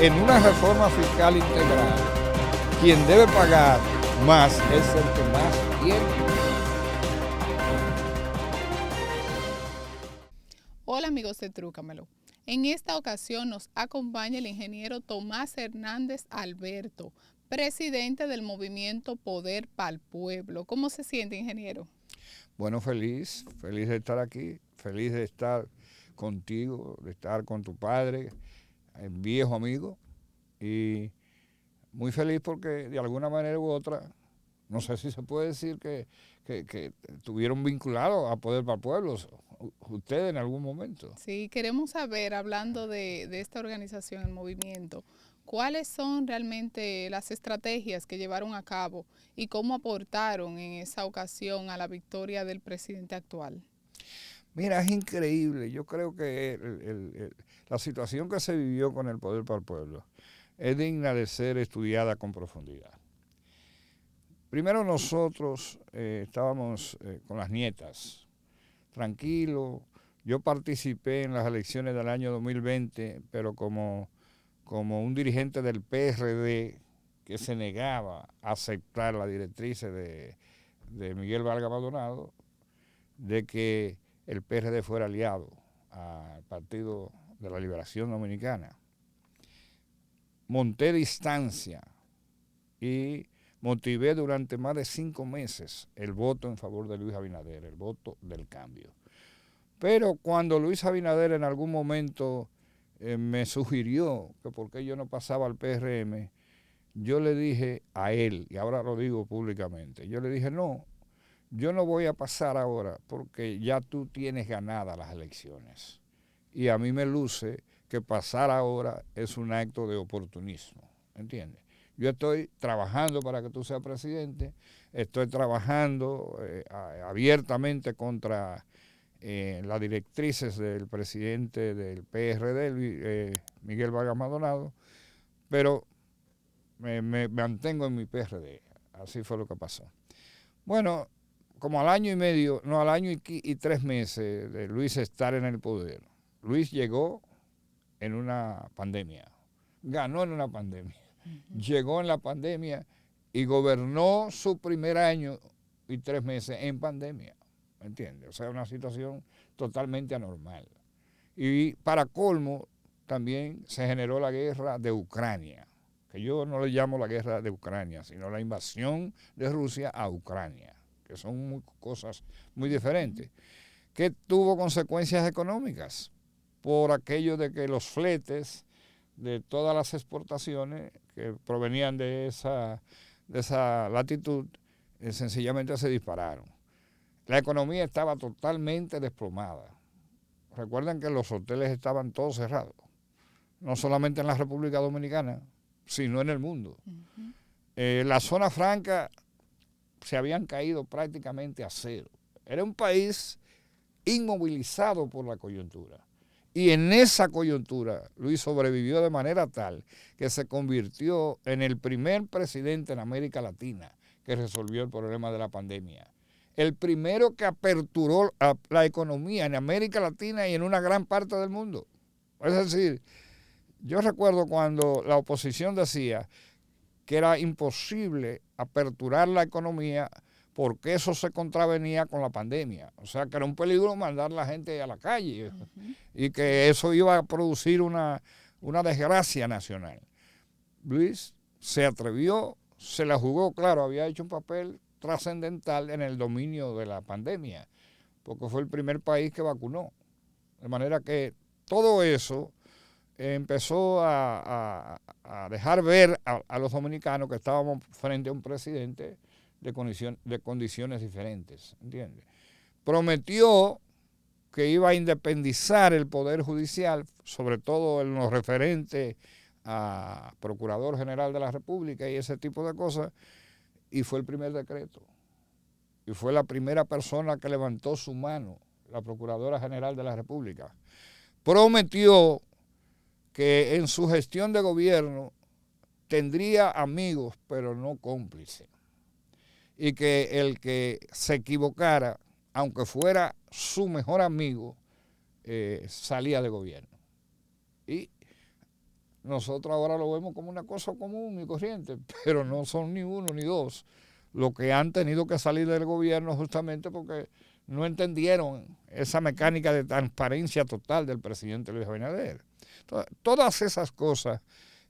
en una reforma fiscal integral, quien debe pagar más es el que más tiene. Hola amigos de Trúcamelo. En esta ocasión nos acompaña el ingeniero Tomás Hernández Alberto, presidente del movimiento Poder Pa'l Pueblo. ¿Cómo se siente, ingeniero? Bueno, feliz de estar aquí, feliz de estar contigo, de estar con tu padre, viejo amigo, y muy feliz porque de alguna manera u otra, no sé si se puede decir que estuvieron vinculados a Poder Pa'l Pueblo, ustedes en algún momento. Sí, queremos saber, hablando de esta organización, el movimiento, cuáles son realmente las estrategias que llevaron a cabo y cómo aportaron en esa ocasión a la victoria del presidente actual. Mira, es increíble. Yo creo que la situación que se vivió con el Poder Pa'l Pueblo es digna de ser estudiada con profundidad. Primero nosotros estábamos con las nietas, tranquilos. Yo participé en las elecciones del año 2020, pero como un dirigente del PRD que se negaba a aceptar las directrices de Miguel Vargas Maldonado, de que el PRD fuera aliado al Partido de la Liberación Dominicana. Monté distancia y motivé durante más de 5 meses el voto en favor de Luis Abinader, el voto del cambio. Pero cuando Luis Abinader en algún momento me sugirió que por qué yo no pasaba al PRM, yo le dije a él, y ahora lo digo públicamente, yo le dije, no, yo no voy a pasar ahora porque ya tú tienes ganadas las elecciones. Y a mí me luce que pasar ahora es un acto de oportunismo, ¿entiendes? Yo estoy trabajando para que tú seas presidente, estoy trabajando abiertamente contra las directrices del presidente del PRD, Miguel Vargas Maldonado, pero me mantengo en mi PRD. Así fue lo que pasó. Bueno, como al año y medio, no, al año y 3 meses de Luis estar en el poder, Luis llegó en una pandemia, ganó en una pandemia, llegó en la pandemia y gobernó su primer año y 3 meses en pandemia, ¿me entiendes? O sea, una situación totalmente anormal. Y para colmo, también se generó la guerra de Ucrania, que yo no le llamo la guerra de Ucrania, sino la invasión de Rusia a Ucrania, que son cosas muy diferentes, que tuvo consecuencias económicas por aquello de que los fletes de todas las exportaciones que provenían de esa latitud sencillamente se dispararon. La economía estaba totalmente desplomada. Recuerden que los hoteles estaban todos cerrados, no solamente en la República Dominicana, sino en el mundo. La zona franca se habían caído prácticamente a cero. Era un país inmovilizado por la coyuntura. Y en esa coyuntura, Luis sobrevivió de manera tal que se convirtió en el primer presidente en América Latina que resolvió el problema de la pandemia. El primero que aperturó la economía en América Latina y en una gran parte del mundo. Es decir, yo recuerdo cuando la oposición decía que era imposible aperturar la economía porque eso se contravenía con la pandemia. O sea, que era un peligro mandar a la gente a la calle y que eso iba a producir una desgracia nacional. Luis se atrevió, se la jugó, claro, había hecho un papel trascendental en el dominio de la pandemia, porque fue el primer país que vacunó. De manera que todo eso empezó a dejar ver a los dominicanos que estábamos frente a un presidente de condiciones diferentes, ¿entiendes? Prometió que iba a independizar el Poder Judicial, sobre todo en lo referente a Procurador General de la República y ese tipo de cosas, y fue el primer decreto. Y fue la primera persona que levantó su mano, la Procuradora General de la República. Prometió que en su gestión de gobierno tendría amigos, pero no cómplices. Y que el que se equivocara, aunque fuera su mejor amigo, salía de gobierno. Y nosotros ahora lo vemos como una cosa común y corriente, pero no son ni uno ni dos los que han tenido que salir del gobierno justamente porque no entendieron esa mecánica de transparencia total del presidente Luis Abinader. Entonces, todas esas cosas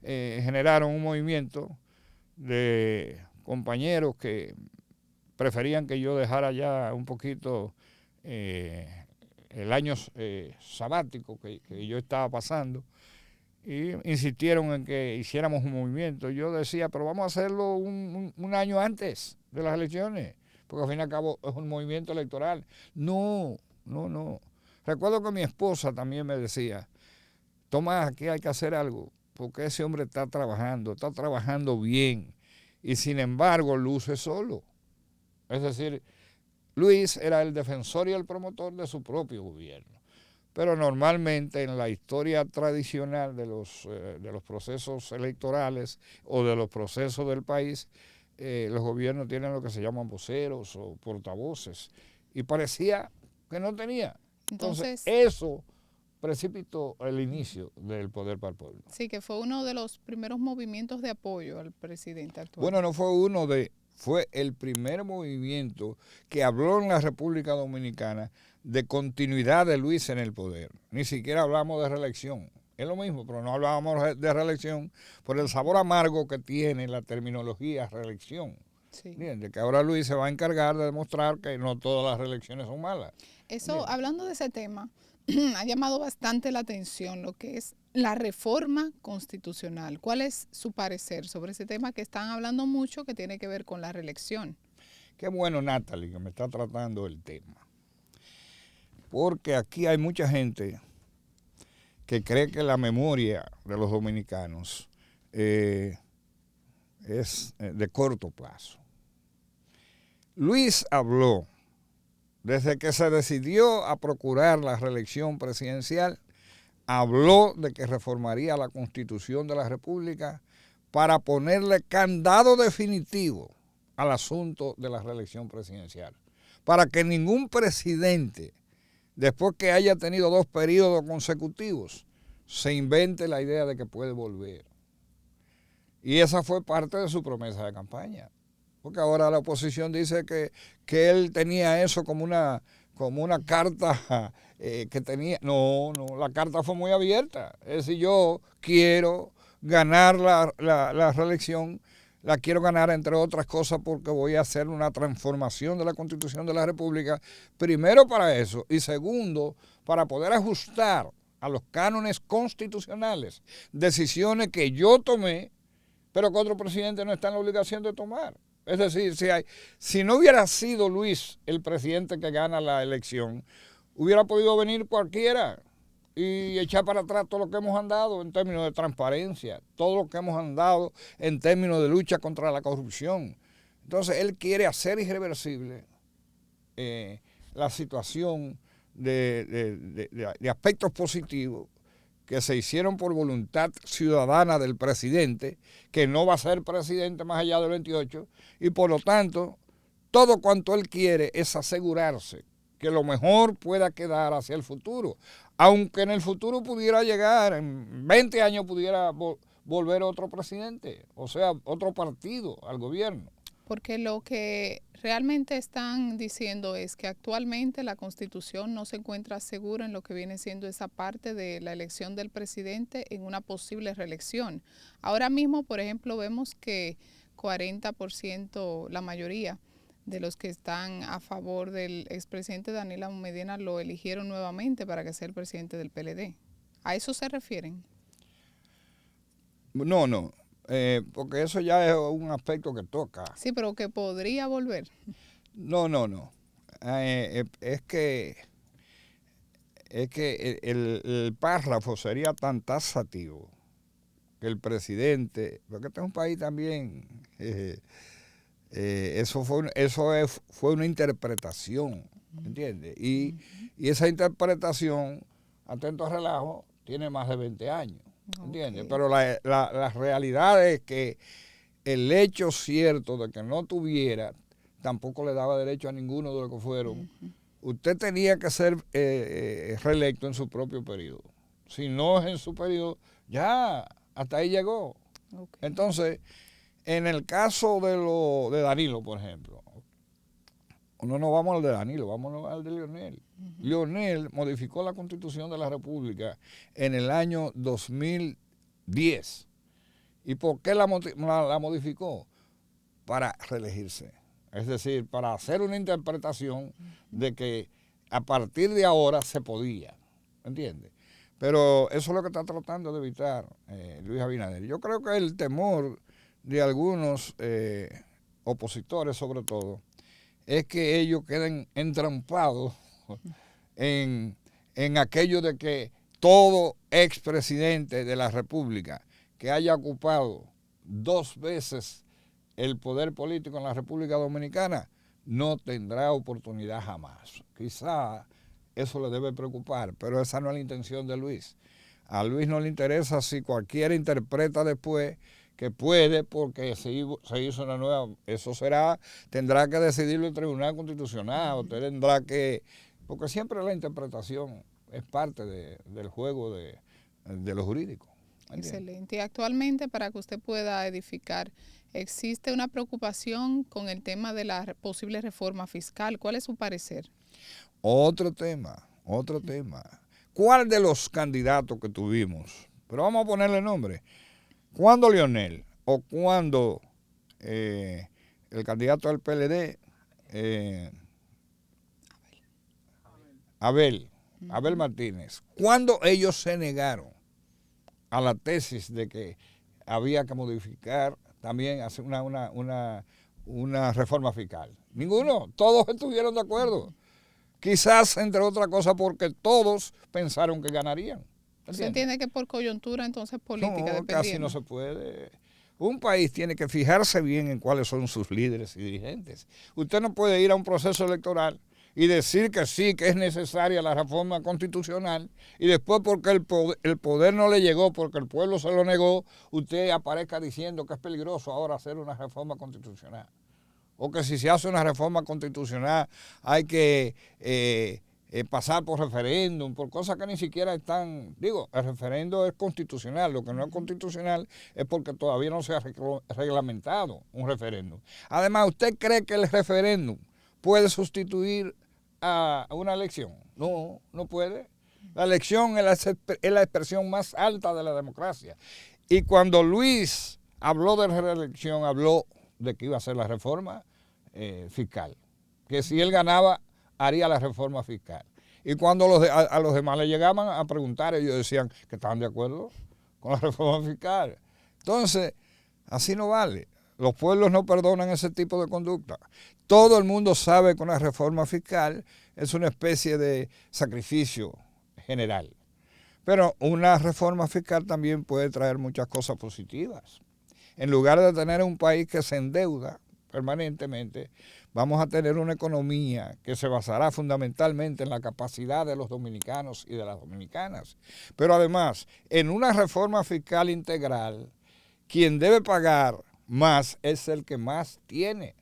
generaron un movimiento de compañeros que preferían que yo dejara ya un poquito el año sabático que yo estaba pasando, y insistieron en que hiciéramos un movimiento. Yo decía, pero vamos a hacerlo un año antes de las elecciones, porque al fin y al cabo es un movimiento electoral. No. Recuerdo que mi esposa también me decía, Tomás, aquí hay que hacer algo, porque ese hombre está trabajando bien, y sin embargo luce solo. Es decir, Luis era el defensor y el promotor de su propio gobierno. Pero normalmente en la historia tradicional de los procesos electorales o de los procesos del país, los gobiernos tienen lo que se llaman voceros o portavoces, y parecía que no tenía. Entonces eso precipitó el inicio del poder para el pueblo. Sí, que fue uno de los primeros movimientos de apoyo al presidente actual. Bueno, no fue el primer movimiento que habló en la República Dominicana de continuidad de Luis en el poder. Ni siquiera hablamos de reelección. Es lo mismo, pero no hablábamos de reelección por el sabor amargo que tiene la terminología reelección. Sí. De que ahora Luis se va a encargar de demostrar que no todas las reelecciones son malas. Eso, hablando de ese tema, ha llamado bastante la atención lo que es la reforma constitucional. ¿Cuál es su parecer sobre ese tema que están hablando mucho, que tiene que ver con la reelección? Qué bueno, Natalie, que me está tratando el tema. Porque aquí hay mucha gente que cree que la memoria de los dominicanos es de corto plazo. Luis habló, desde que se decidió a procurar la reelección presidencial, habló de que reformaría la Constitución de la República para ponerle candado definitivo al asunto de la reelección presidencial, para que ningún presidente, después que haya tenido 2 periodos consecutivos, se invente la idea de que puede volver. Y esa fue parte de su promesa de campaña. Porque ahora la oposición dice que él tenía eso como una carta que tenía. No, la carta fue muy abierta. Es decir, yo quiero ganar la reelección, la quiero ganar entre otras cosas porque voy a hacer una transformación de la Constitución de la República, primero para eso, y segundo, para poder ajustar a los cánones constitucionales decisiones que yo tomé, pero que otro presidente no está en la obligación de tomar. Es decir, si no hubiera sido Luis el presidente que gana la elección, hubiera podido venir cualquiera y echar para atrás todo lo que hemos andado en términos de transparencia, todo lo que hemos andado en términos de lucha contra la corrupción. Entonces, él quiere hacer irreversible la situación de aspectos positivos que se hicieron por voluntad ciudadana del presidente, que no va a ser presidente más allá del 28, y por lo tanto, todo cuanto él quiere es asegurarse que lo mejor pueda quedar hacia el futuro, aunque en el futuro pudiera llegar, en 20 años pudiera volver otro presidente, o sea, otro partido al gobierno. Porque lo que realmente están diciendo es que actualmente la Constitución no se encuentra segura en lo que viene siendo esa parte de la elección del presidente en una posible reelección. Ahora mismo, por ejemplo, vemos que 40%, la mayoría de los que están a favor del expresidente Danilo Medina lo eligieron nuevamente para que sea el presidente del PLD. ¿A eso se refieren? No. Porque eso ya es un aspecto que toca. Sí, pero que podría volver. No. Es que el párrafo sería tan taxativo que el presidente, porque este es un país también, eso fue una interpretación, ¿entiendes? Y esa interpretación, atento a relajo, tiene más de 20 años. ¿Entiendes? Okay. Pero la realidad es que el hecho cierto de que no tuviera tampoco le daba derecho a ninguno de los que fueron. Usted tenía que ser reelecto en su propio periodo. Si no es en su periodo, ya Hasta ahí llegó. Okay. Entonces, en el caso de Danilo, por ejemplo, no vamos al de Danilo, vamos al de Leonel. Leonel modificó la Constitución de la República en el año 2010. ¿Y por qué la modificó? Para reelegirse. Es decir, para hacer una interpretación de que a partir de ahora se podía. ¿Entiendes? Pero eso es lo que está tratando de evitar Luis Abinader. Yo creo que el temor de algunos opositores, sobre todo, es que ellos queden entrampados en aquello de que todo expresidente de la República que haya ocupado 2 veces el poder político en la República Dominicana no tendrá oportunidad jamás. Quizá eso le debe preocupar, pero esa no es la intención de Luis. A Luis no le interesa si cualquiera interpreta después que puede porque se hizo una nueva, eso tendrá que decidirlo el Tribunal Constitucional, usted tendrá que, porque siempre la interpretación es parte del juego de lo jurídico. ¿Entiendes? Excelente. Y actualmente, para que usted pueda edificar, existe una preocupación con el tema de la posible reforma fiscal. ¿Cuál es su parecer? Otro tema. ¿Cuál de los candidatos que tuvimos? Pero vamos a ponerle nombre. ¿Cuándo Leonel o cuándo el candidato del PLD, Abel Martínez, cuándo ellos se negaron a la tesis de que había que modificar también, hacer una reforma fiscal? Ninguno, todos estuvieron de acuerdo. Quizás, entre otras cosas, porque todos pensaron que ganarían. ¿Se entiende que por coyuntura entonces política? No, casi no se puede. Un país tiene que fijarse bien en cuáles son sus líderes y dirigentes. Usted no puede ir a un proceso electoral y decir que sí, que es necesaria la reforma constitucional, y después porque el poder no le llegó, porque el pueblo se lo negó, usted aparezca diciendo que es peligroso ahora hacer una reforma constitucional. O que si se hace una reforma constitucional hay que pasar por referéndum, por cosas que ni siquiera están, el referendo es constitucional, lo que no es constitucional es porque todavía no se ha reglamentado un referéndum. Además, ¿usted cree que el referéndum puede sustituir a una elección? No, no puede. La elección es la expresión más alta de la democracia. Y cuando Luis habló de reelección, habló de que iba a hacer la reforma fiscal, que si él ganaba haría la reforma fiscal. Y cuando a los demás le llegaban a preguntar, ellos decían que estaban de acuerdo con la reforma fiscal. Entonces, así no vale. Los pueblos no perdonan ese tipo de conducta. Todo el mundo sabe que una reforma fiscal es una especie de sacrificio general. Pero una reforma fiscal también puede traer muchas cosas positivas. En lugar de tener un país que se endeuda permanentemente, vamos a tener una economía que se basará fundamentalmente en la capacidad de los dominicanos y de las dominicanas. Pero además, en una reforma fiscal integral, quien debe pagar más es el que más tiene.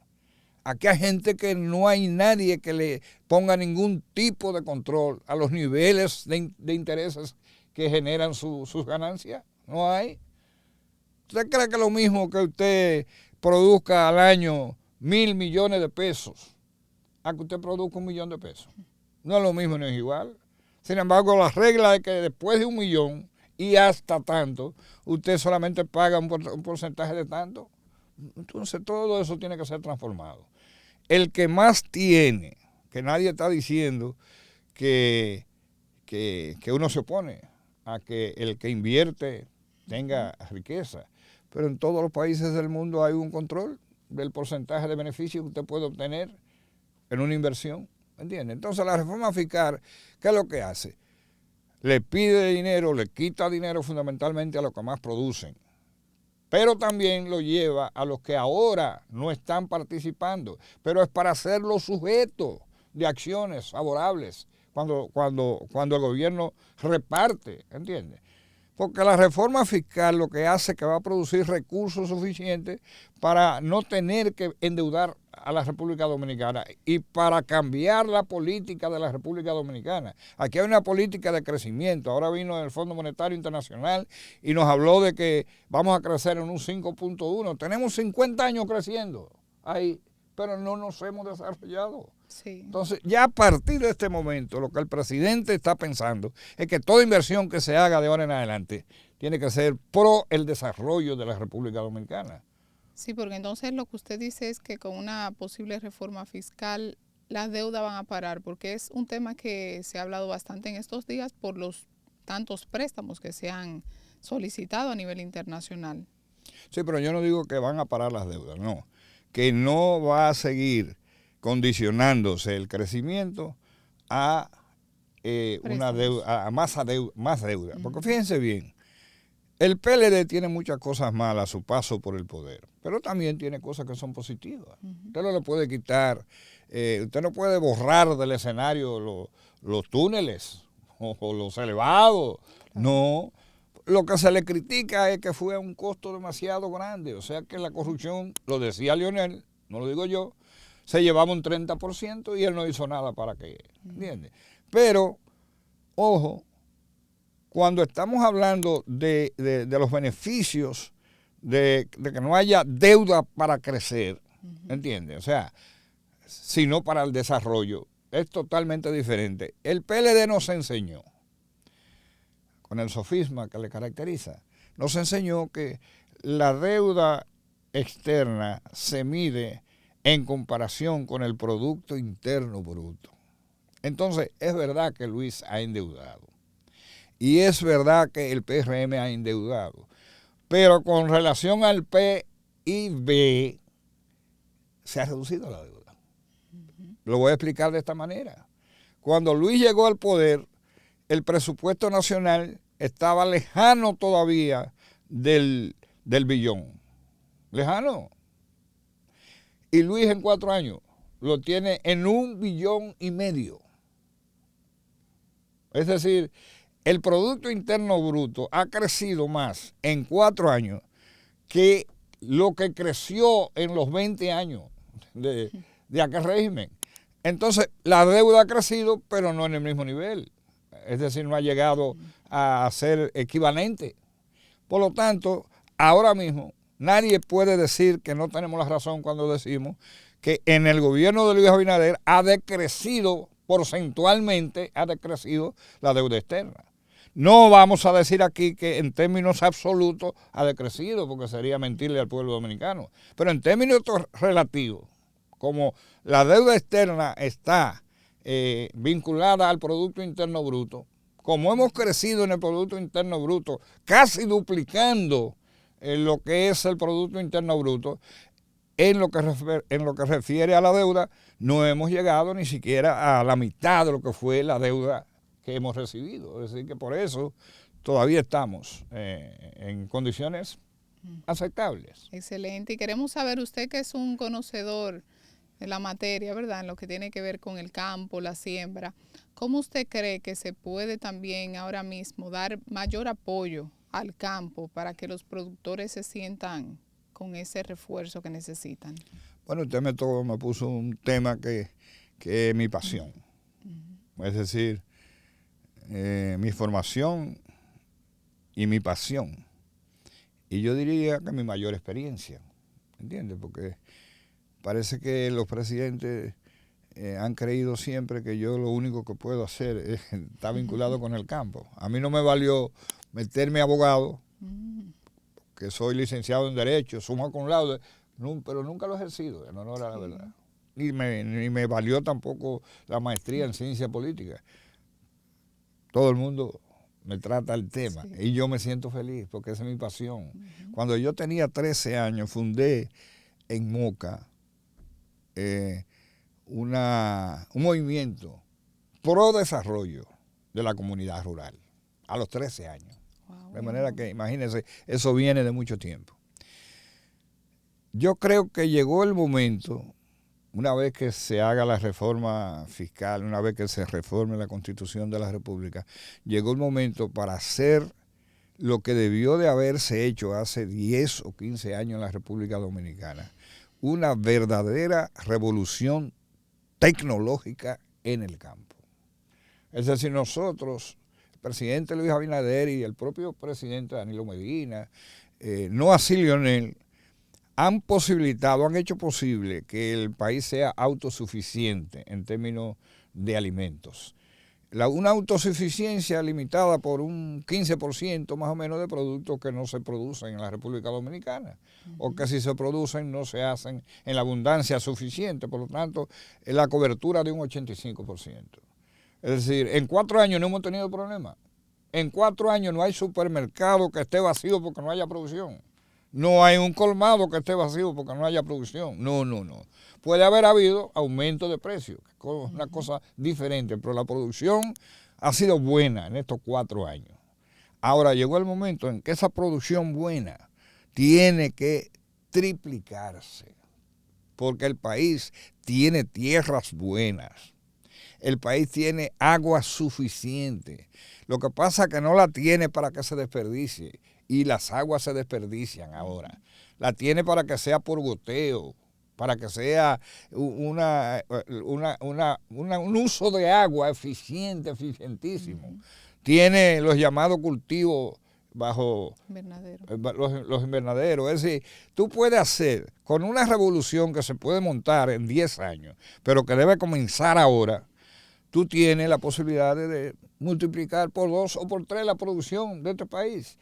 Aquí hay gente que no hay nadie que le ponga ningún tipo de control a los niveles de intereses que generan sus ganancias. No hay. ¿Usted cree que es lo mismo que usted produzca al año 1.000 millones de pesos a que usted produzca 1 millón de pesos? No es lo mismo, no es igual. Sin embargo, la regla es que después de 1 millón y hasta tanto, usted solamente paga un porcentaje de tanto. Entonces todo eso tiene que ser transformado. El que más tiene, que nadie está diciendo que uno se opone a que el que invierte tenga riqueza, pero en todos los países del mundo hay un control del porcentaje de beneficio que usted puede obtener en una inversión, ¿entiende? Entonces la reforma fiscal, ¿qué es lo que hace? Le pide dinero, le quita dinero fundamentalmente a los que más producen, pero también lo lleva a los que ahora no están participando, pero es para hacerlos sujetos de acciones favorables cuando el gobierno reparte, ¿entiende? Porque la reforma fiscal lo que hace es que va a producir recursos suficientes para no tener que endeudar a la República Dominicana y para cambiar la política de la República Dominicana. Aquí hay una política de crecimiento. Ahora vino el Fondo Monetario Internacional y nos habló de que vamos a crecer en un 5.1. Tenemos 50 años creciendo ahí, pero no nos hemos desarrollado. Sí. Entonces, ya a partir de este momento, lo que el presidente está pensando es que toda inversión que se haga de ahora en adelante tiene que ser pro el desarrollo de la República Dominicana. Sí, porque entonces lo que usted dice es que con una posible reforma fiscal las deudas van a parar, porque es un tema que se ha hablado bastante en estos días por los tantos préstamos que se han solicitado a nivel internacional. Sí, pero yo no digo que van a parar las deudas, no. Que no va a seguir condicionándose el crecimiento a una deuda, más deuda. Porque fíjense bien, el PLD tiene muchas cosas malas a su paso por el poder, pero también tiene cosas que son positivas. Usted no le puede quitar, usted no puede borrar del escenario los túneles o los elevados, no. Lo que se le critica es que fue a un costo demasiado grande, o sea que la corrupción, lo decía Leonel, no lo digo yo, se llevaba un 30% y él no hizo nada para que, ¿entiendes? Pero, ojo, cuando estamos hablando de los beneficios de que no haya deuda para crecer, ¿entiendes? O sea, sino para el desarrollo, es totalmente diferente. El PLD nos enseñó, con el sofisma que le caracteriza, nos enseñó que la deuda externa se mide en comparación con el Producto Interno Bruto. Entonces, es verdad que Luis ha endeudado. Y es verdad que el PRM ha endeudado. Pero con relación al PIB, se ha reducido la deuda. Lo voy a explicar de esta manera. Cuando Luis llegó al poder, el presupuesto nacional estaba lejano todavía del billón. Lejano. Y Luis en 4 años lo tiene en 1,5 billones. Es decir, el Producto Interno Bruto ha crecido más en 4 años que lo que creció en los 20 años de aquel régimen. Entonces, la deuda ha crecido, pero no en el mismo nivel. Es decir, no ha llegado a ser equivalente. Por lo tanto, ahora mismo, nadie puede decir que no tenemos la razón cuando decimos que en el gobierno de Luis Abinader ha decrecido, porcentualmente, ha decrecido la deuda externa. No vamos a decir aquí que en términos absolutos ha decrecido, porque sería mentirle al pueblo dominicano. Pero en términos relativos, como la deuda externa está vinculada al Producto Interno Bruto, como hemos crecido en el Producto Interno Bruto, casi duplicando lo que es el Producto Interno Bruto, en lo que refiere a la deuda, no hemos llegado ni siquiera a la mitad de lo que fue la deuda que hemos recibido. Es decir, que por eso todavía estamos en condiciones aceptables. Excelente. Y queremos saber, usted que es un conocedor de la materia, ¿verdad? En lo que tiene que ver con el campo, la siembra, ¿cómo usted cree que se puede también ahora mismo dar mayor apoyo al campo para que los productores se sientan con ese refuerzo que necesitan? Bueno, usted me puso un tema que es mi pasión. Es decir, mi formación y mi pasión. Y yo diría que mi mayor experiencia, ¿entiendes? Porque parece que los presidentes han creído siempre que yo lo único que puedo hacer es estar vinculado con el campo. A mí no me valió meterme abogado, que soy licenciado en Derecho, summa cum laude, pero nunca lo he ejercido, en honor a la verdad. Ni me valió tampoco la maestría en ciencia política. Todo el mundo me trata el tema y yo me siento feliz porque esa es mi pasión. Cuando yo tenía 13 años fundé en Moca un movimiento pro desarrollo de la comunidad rural a los 13 años. Wow. De manera que, imagínense, eso viene de mucho tiempo. Yo creo que llegó el momento, una vez que se haga la reforma fiscal, una vez que se reforme la Constitución de la República, llegó el momento para hacer lo que debió de haberse hecho hace 10 o 15 años en la República Dominicana, una verdadera revolución tecnológica en el campo. Es decir, nosotros, el presidente Luis Abinader y el propio presidente Danilo Medina, no así Lionel, han hecho posible que el país sea autosuficiente en términos de alimentos. Una autosuficiencia limitada por un 15% más o menos de productos que no se producen en la República Dominicana, o que si se producen no se hacen en la abundancia suficiente, por lo tanto, en la cobertura de un 85%. Es decir, en 4 años no hemos tenido problemas. En 4 años no hay supermercado que esté vacío porque no haya producción. No hay un colmado que esté vacío porque no haya producción. No. Puede haber habido aumento de precios, que es una cosa diferente, pero la producción ha sido buena en estos 4 años. Ahora llegó el momento en que esa producción buena tiene que triplicarse, porque el país tiene tierras buenas, el país tiene agua suficiente. Lo que pasa es que no la tiene para que se desperdicie, y las aguas se desperdician ahora. La tiene para que sea por goteo, para que sea un uso de agua eficientísimo. Tiene los llamados cultivos bajo los invernaderos. Es decir, tú puedes hacer con una revolución que se puede montar en 10 años, pero que debe comenzar ahora. Tú tienes la posibilidad de multiplicar por 2 o por 3 la producción de este país.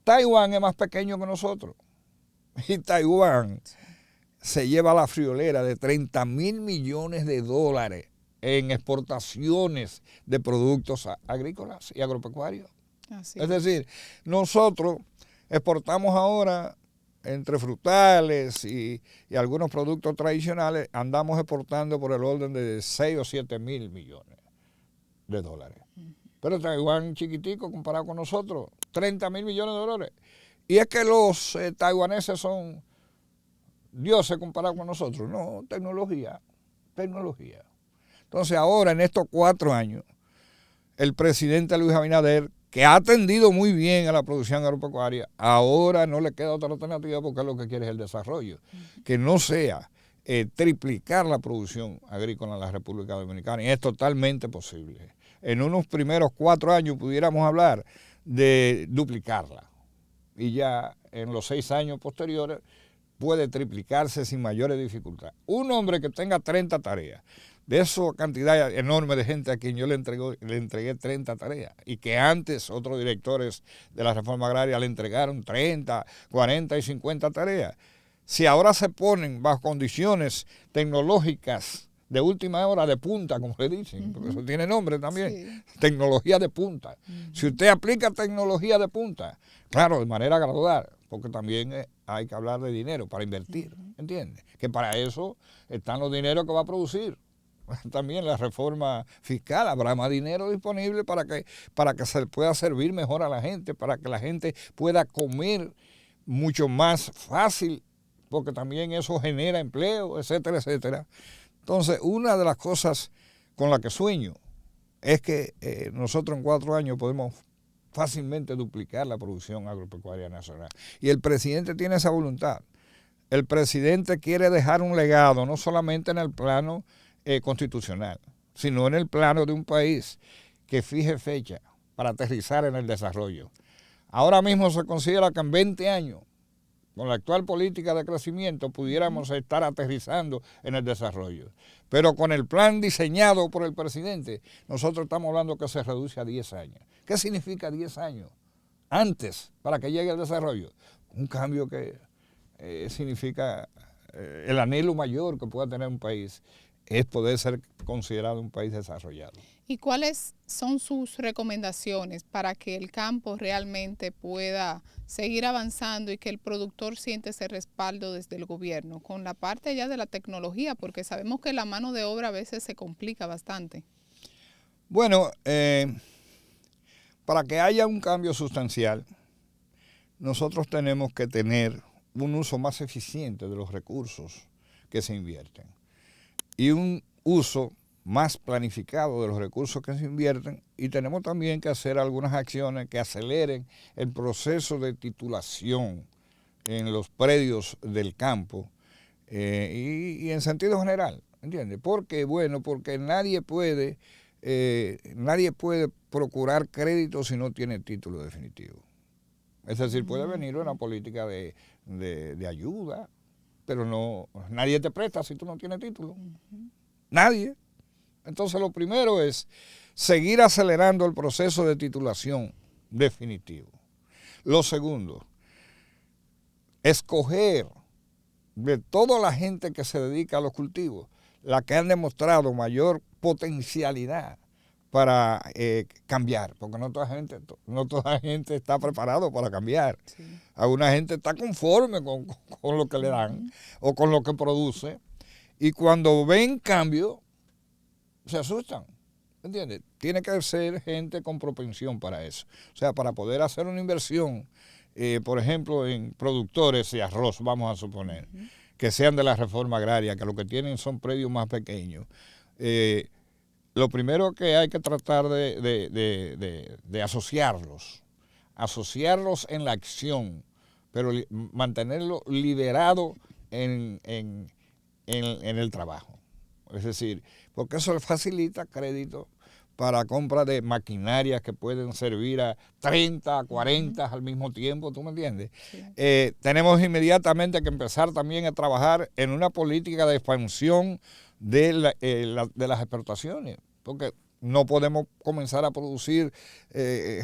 Taiwán es más pequeño que nosotros, y Taiwán se lleva la friolera de 30,000 millones de dólares en exportaciones de productos agrícolas y agropecuarios. Es decir, nosotros exportamos ahora entre frutales y algunos productos tradicionales, andamos exportando por el orden de 6 o 7 mil millones de dólares. Pero Taiwán chiquitico comparado con nosotros, 30,000 millones de dólares. Y es que los taiwaneses son dioses comparados con nosotros. No, tecnología. Entonces ahora, en estos 4 años, el presidente Luis Abinader, que ha atendido muy bien a la producción agropecuaria, ahora no le queda otra alternativa porque lo que quiere es el desarrollo. Que no sea triplicar la producción agrícola en la República Dominicana, y es totalmente posible. En unos primeros 4 años pudiéramos hablar de duplicarla, y ya en los 6 años posteriores puede triplicarse sin mayores dificultades. Un hombre que tenga 30 tareas, de esa cantidad enorme de gente a quien yo le entregué 30 tareas, y que antes otros directores de la reforma agraria le entregaron 30, 40 y 50 tareas. Si ahora se ponen bajo condiciones tecnológicas de última hora, de punta, como le dicen, porque eso tiene nombre también, tecnología de punta. Si usted aplica tecnología de punta, claro, de manera gradual, porque también hay que hablar de dinero para invertir, ¿entiende? Que para eso están los dineros que va a producir. También la reforma fiscal, habrá más dinero disponible para que se pueda servir mejor a la gente, para que la gente pueda comer mucho más fácil, porque también eso genera empleo, etcétera, etcétera. Entonces, una de las cosas con las que sueño es que nosotros en 4 años podemos fácilmente duplicar la producción agropecuaria nacional. Y el presidente tiene esa voluntad. El presidente quiere dejar un legado, no solamente en el plano constitucional, sino en el plano de un país que fije fecha para aterrizar en el desarrollo. Ahora mismo se considera que en 20 años, con la actual política de crecimiento, pudiéramos estar aterrizando en el desarrollo. Pero con el plan diseñado por el presidente, nosotros estamos hablando que se reduce a 10 años. ¿Qué significa 10 años antes para que llegue el desarrollo? Un cambio que significa el anhelo mayor que pueda tener un país es poder ser considerado un país desarrollado. ¿Y cuáles son sus recomendaciones para que el campo realmente pueda seguir avanzando y que el productor siente ese respaldo desde el gobierno, con la parte ya de la tecnología, porque sabemos que la mano de obra a veces se complica bastante? Bueno, para que haya un cambio sustancial, nosotros tenemos que tener un uso más eficiente de los recursos que se invierten y un uso más planificado de los recursos que se invierten, y tenemos también que hacer algunas acciones que aceleren el proceso de titulación en los predios del campo y en sentido general, ¿entiendes? Porque, bueno, porque nadie puede procurar crédito si no tiene título definitivo. Es decir, puede venir una política de ayuda, pero nadie te presta si tú no tienes título. Nadie. Entonces lo primero es seguir acelerando el proceso de titulación definitivo. Lo segundo, escoger de toda la gente que se dedica a los cultivos, la que han demostrado mayor potencialidad para cambiar, porque no toda gente está preparada para cambiar. Sí. Alguna gente está conforme con lo que le dan o con lo que produce, y cuando ven cambio se asustan, ¿entiendes? Tiene que ser gente con propensión para eso. O sea, para poder hacer una inversión, por ejemplo, en productores de arroz, vamos a suponer, que sean de la reforma agraria, que lo que tienen son predios más pequeños. Lo primero que hay que tratar de asociarlos en la acción, pero mantenerlo liderado en el trabajo. Es decir, porque eso le facilita crédito para compra de maquinarias que pueden servir a 30, 40 al mismo tiempo, ¿tú me entiendes? Sí. Tenemos inmediatamente que empezar también a trabajar en una política de expansión de las exportaciones, porque no podemos comenzar a producir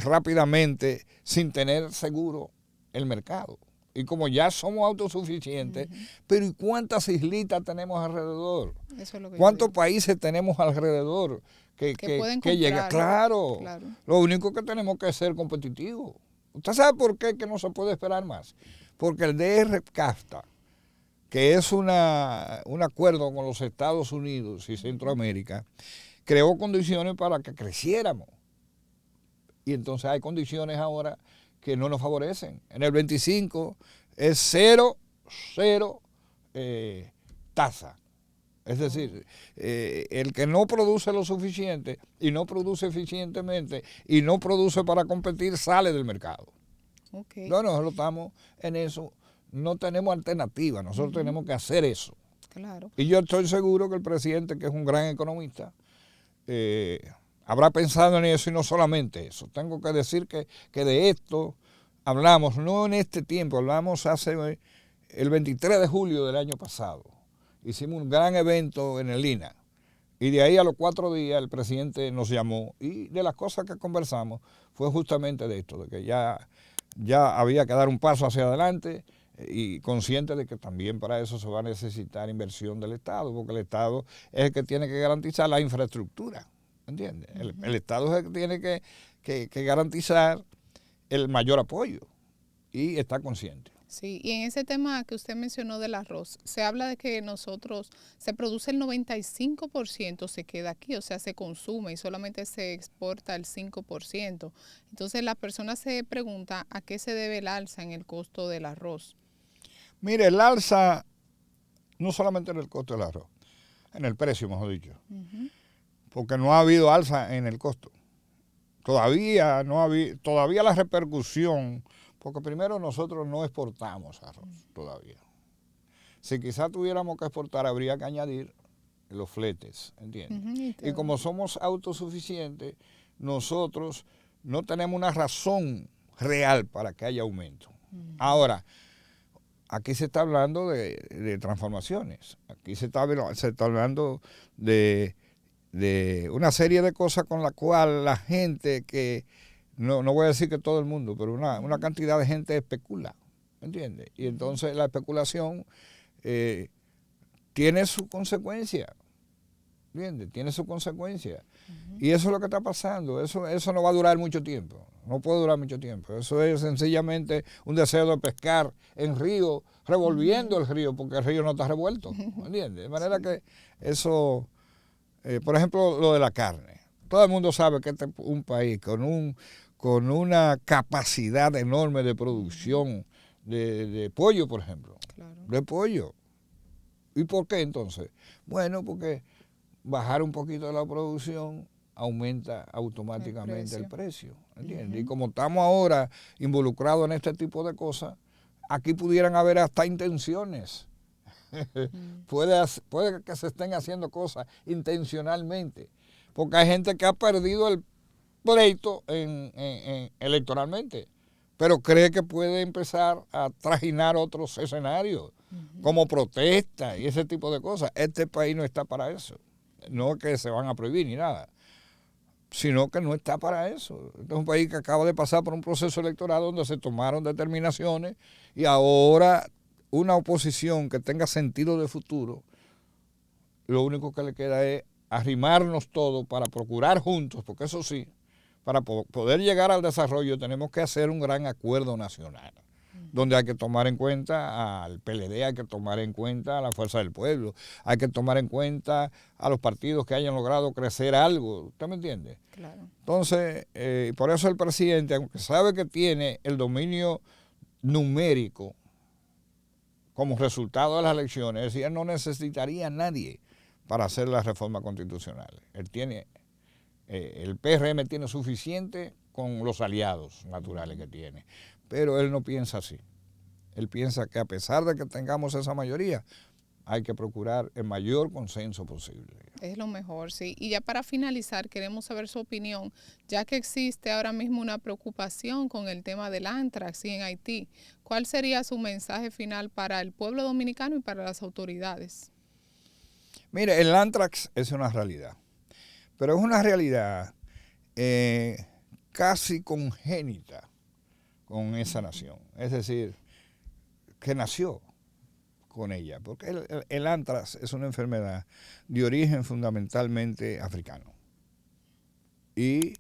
rápidamente sin tener seguro el mercado. Y como ya somos autosuficientes, pero ¿y cuántas islitas tenemos alrededor? Eso es lo que ¿cuántos países tenemos alrededor que llegan? Claro, lo único que tenemos que es ser competitivos. ¿Usted sabe por qué que no se puede esperar más? Porque el DR-CAFTA, que es un acuerdo con los Estados Unidos y Centroamérica, creó condiciones para que creciéramos. Y entonces hay condiciones ahora que no nos favorecen. En el 25 es cero tasa. Es decir, el que no produce lo suficiente y no produce eficientemente y no produce para competir sale del mercado. Okay. No, nosotros estamos en eso, no tenemos alternativa, nosotros tenemos que hacer eso. Claro. Y yo estoy seguro que el presidente, que es un gran economista, habrá pensado en eso, y no solamente eso. Tengo que decir que de esto hablamos, no en este tiempo, hablamos hace el 23 de julio del año pasado. Hicimos un gran evento en el INA, y de ahí a los 4 días el presidente nos llamó, y de las cosas que conversamos fue justamente de esto, de que ya había que dar un paso hacia adelante, y consciente de que también para eso se va a necesitar inversión del Estado, porque el Estado es el que tiene que garantizar la infraestructura. ¿Entiendes? El Estado es el que tiene que garantizar el mayor apoyo, y está consciente. Sí, y en ese tema que usted mencionó del arroz, se habla de que nosotros se produce el 95%, se queda aquí, o sea, se consume y solamente se exporta el 5%. Entonces la persona se pregunta a qué se debe el alza en el costo del arroz. Mire, el alza no solamente en el costo del arroz, en el precio, mejor dicho. Porque no ha habido alza en el costo. Todavía la repercusión, porque primero nosotros no exportamos arroz todavía. Si quizás tuviéramos que exportar, habría que añadir los fletes, ¿entiendes? Y como somos autosuficientes, nosotros no tenemos una razón real para que haya aumento. Ahora, aquí se está hablando de transformaciones, aquí se está hablando de una serie de cosas con la cual la gente que, no voy a decir que todo el mundo, pero una cantidad de gente especula, ¿entiendes? Y entonces la especulación tiene su consecuencia, ¿entiendes? Tiene su consecuencia. Y eso es lo que está pasando, eso no va a durar mucho tiempo, no puede durar mucho tiempo. Eso es sencillamente un deseo de pescar en río, revolviendo el río, porque el río no está revuelto, ¿entiendes? De manera que eso... por ejemplo, lo de la carne. Todo el mundo sabe que este es un país con una capacidad enorme de producción de pollo, por ejemplo. Claro. De pollo. ¿Y por qué entonces? Bueno, porque bajar un poquito la producción, aumenta automáticamente el precio, ¿entiendes? Y como estamos ahora involucrados en este tipo de cosas, aquí pudieran haber hasta intenciones. Puede que se estén haciendo cosas intencionalmente, porque hay gente que ha perdido el pleito electoralmente, pero cree que puede empezar a trajinar otros escenarios, como protesta y ese tipo de cosas. Este país no está para eso. No que se van a prohibir ni nada, sino que no está para eso. Este es un país que acaba de pasar por un proceso electoral donde se tomaron determinaciones y ahora una oposición que tenga sentido de futuro, lo único que le queda es arrimarnos todos para procurar juntos, porque eso sí, para poder llegar al desarrollo tenemos que hacer un gran acuerdo nacional, donde hay que tomar en cuenta al PLD, hay que tomar en cuenta a la Fuerza del Pueblo, hay que tomar en cuenta a los partidos que hayan logrado crecer algo, ¿usted me entiende? Claro. Entonces, por eso el presidente, aunque sabe que tiene el dominio numérico como resultado de las elecciones, es decir, él no necesitaría a nadie para hacer las reformas constitucionales. El PRM tiene suficiente con los aliados naturales que tiene, pero él no piensa así. Él piensa que a pesar de que tengamos esa mayoría, hay que procurar el mayor consenso posible. Es lo mejor, sí. Y ya para finalizar, queremos saber su opinión, ya que existe ahora mismo una preocupación con el tema del anthrax en Haití. ¿Cuál sería su mensaje final para el pueblo dominicano y para las autoridades? Mire, el anthrax es una realidad, pero es una realidad casi congénita con esa nación. Es decir, que nació con ella, porque el anthrax es una enfermedad de origen fundamentalmente africano. Y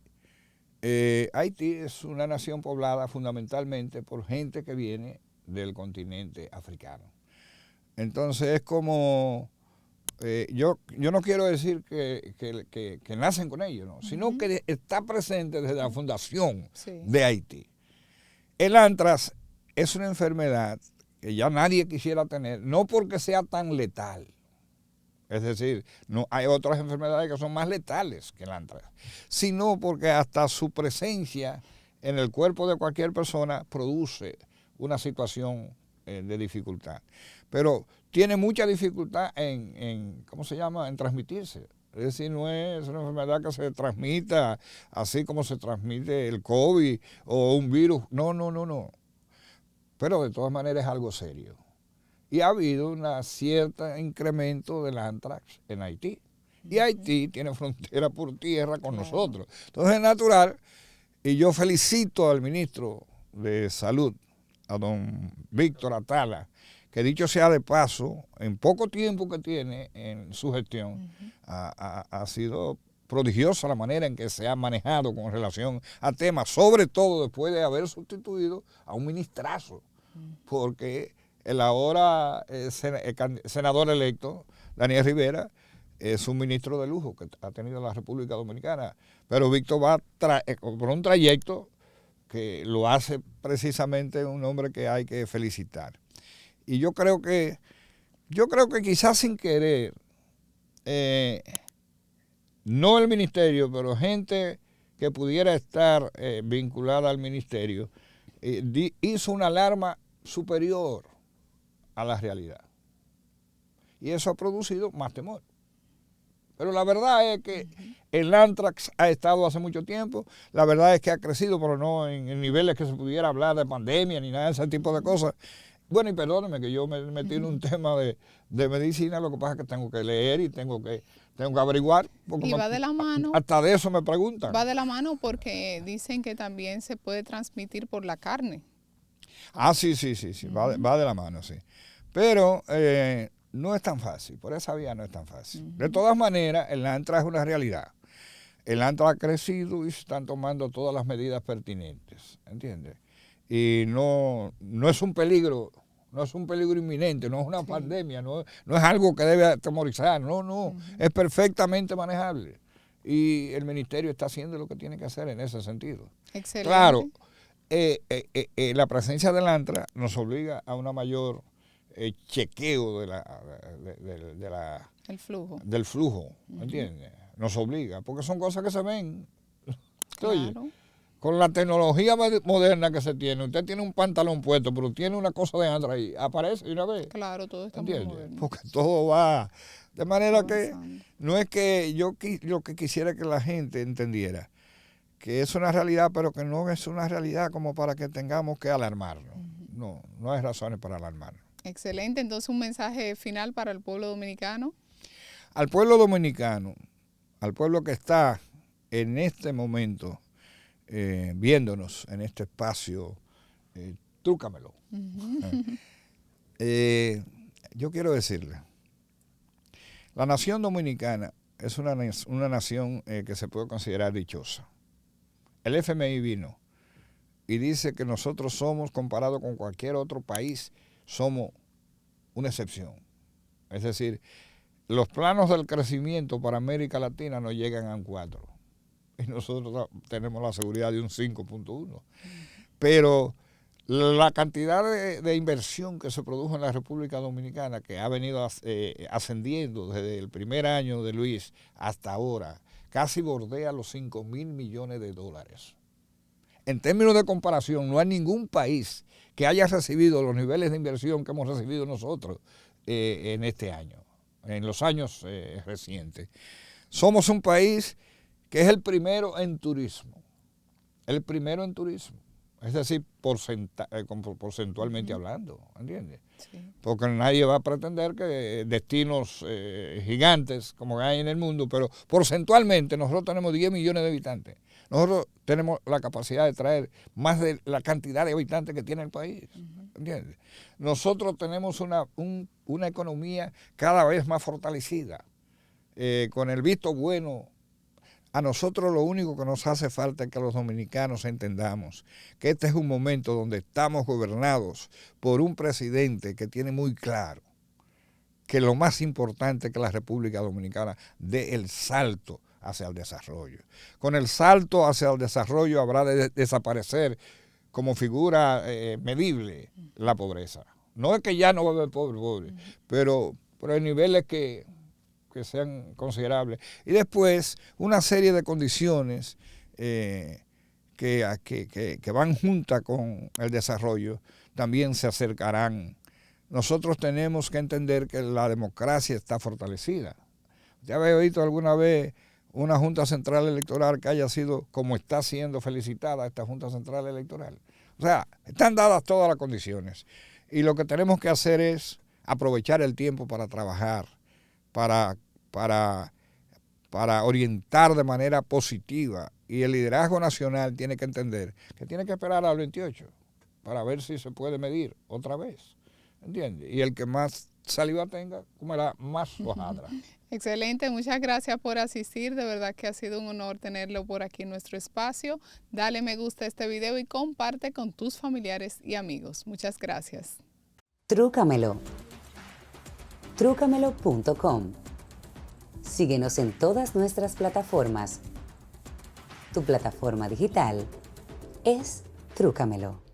Haití es una nación poblada fundamentalmente por gente que viene del continente africano. Entonces es como, yo no quiero decir que nacen con ellos, ¿no? Sino que está presente desde la fundación de Haití. El anthrax es una enfermedad que ya nadie quisiera tener, no porque sea tan letal, es decir, no hay otras enfermedades que son más letales que el anthrax, sino porque hasta su presencia en el cuerpo de cualquier persona produce una situación de dificultad. Pero tiene mucha dificultad ¿cómo se llama?, en transmitirse. Es decir, no es una enfermedad que se transmita así como se transmite el COVID o un virus. No. Pero de todas maneras es algo serio. Y ha habido un cierto incremento del anthrax en Haití. Y Haití tiene frontera por tierra con nosotros. Entonces es natural, y yo felicito al ministro de Salud, a don Víctor Atala, que dicho sea de paso, en poco tiempo que tiene en su gestión, ha sido prodigiosa la manera en que se ha manejado con relación a temas, sobre todo después de haber sustituido a un ministrazo, porque el ahora senador electo, Daniel Rivera, es un ministro de lujo que ha tenido la República Dominicana, pero Víctor va por un trayecto que lo hace precisamente un hombre que hay que felicitar. Y yo creo que quizás sin querer, no el ministerio, pero gente que pudiera estar vinculada al ministerio, hizo una alarma superior a la realidad. Y eso ha producido más temor. Pero la verdad es que el anthrax ha estado hace mucho tiempo, la verdad es que ha crecido, pero no en niveles que se pudiera hablar de pandemia ni nada de ese tipo de cosas. Bueno, y perdóneme que yo me metí en un tema de medicina, lo que pasa es que tengo que leer y tengo que averiguar. Y va de la mano. Hasta de eso me preguntan. Va de la mano porque dicen que también se puede transmitir por la carne. Ah, sí, va de la mano, sí. Pero no es tan fácil, por esa vía no es tan fácil. De todas maneras, el anthrax es una realidad. El anthrax ha crecido y se están tomando todas las medidas pertinentes, ¿entiendes? Y no es un peligro, no es un peligro inminente, no es una pandemia, no es algo que debe atemorizar, no, es perfectamente manejable. Y el ministerio está haciendo lo que tiene que hacer en ese sentido. Excelente. Claro, la presencia del anthrax nos obliga a una mayor chequeo de El flujo. del flujo, ¿entiendes? Nos obliga, porque son cosas que se ven. Oye, Claro. con la tecnología moderna que se tiene, usted tiene un pantalón puesto, pero tiene una cosa de andra ahí, aparece de una vez, Claro, todo está muy ¿entiendes? moderno. Porque todo va, de manera que Avanzando. no es que lo que quisiera que la gente entendiera, que es una realidad, pero que no es una realidad como para que tengamos que alarmarnos. No, no hay razones para alarmarnos. Excelente. Entonces, un mensaje final para el pueblo dominicano. Al pueblo dominicano, al pueblo que está en este momento viéndonos en este espacio, trúcamelo. Yo quiero decirle, la nación dominicana es una nación que se puede considerar dichosa. El FMI vino y dice que nosotros somos, comparado con cualquier otro país, somos una excepción. Es decir, los planos del crecimiento para América Latina no llegan a un 4 y nosotros tenemos la seguridad de un 5.1. Pero la cantidad de inversión que se produjo en la República Dominicana, que ha venido ascendiendo desde el primer año de Luis hasta ahora, casi bordea los 5.000 millones de dólares. En términos de comparación, no hay ningún país que haya recibido los niveles de inversión que hemos recibido nosotros en este año, en los años recientes. Somos un país que es el primero en turismo. El primero en turismo. Es decir, porcentualmente hablando, ¿entiendes? Sí. Porque nadie va a pretender que destinos gigantes como hay en el mundo, pero porcentualmente nosotros tenemos 10 millones de habitantes. Nosotros tenemos la capacidad de traer más de la cantidad de habitantes que tiene el país, ¿entiendes? Nosotros tenemos una economía cada vez más fortalecida, con el visto bueno. A nosotros lo único que nos hace falta es que los dominicanos entendamos que este es un momento donde estamos gobernados por un presidente que tiene muy claro que lo más importante es que la República Dominicana dé el salto hacia el desarrollo. Con el salto hacia el desarrollo habrá de desaparecer como figura medible la pobreza. No es que ya no va a haber pobre, pero hay niveles que sean considerables. Y después una serie de condiciones que van juntas con el desarrollo también se acercarán. Nosotros tenemos que entender que la democracia está fortalecida. ¿Ya habéis visto alguna vez una Junta Central Electoral que haya sido como está siendo felicitada esta Junta Central Electoral? O sea, están dadas todas las condiciones. Y lo que tenemos que hacer es aprovechar el tiempo para trabajar, para orientar de manera positiva, y el liderazgo nacional tiene que entender que tiene que esperar al 28 para ver si se puede medir otra vez, ¿entiendes? Y el que más saliva tenga comerá más hojaldra. Excelente, muchas gracias por asistir, de verdad que ha sido un honor tenerlo por aquí en nuestro espacio. Dale me gusta a este video y comparte con tus familiares y amigos. Muchas gracias. Trúcamelo. Trúcamelo.com. Síguenos en todas nuestras plataformas. Tu plataforma digital es Trúcamelo.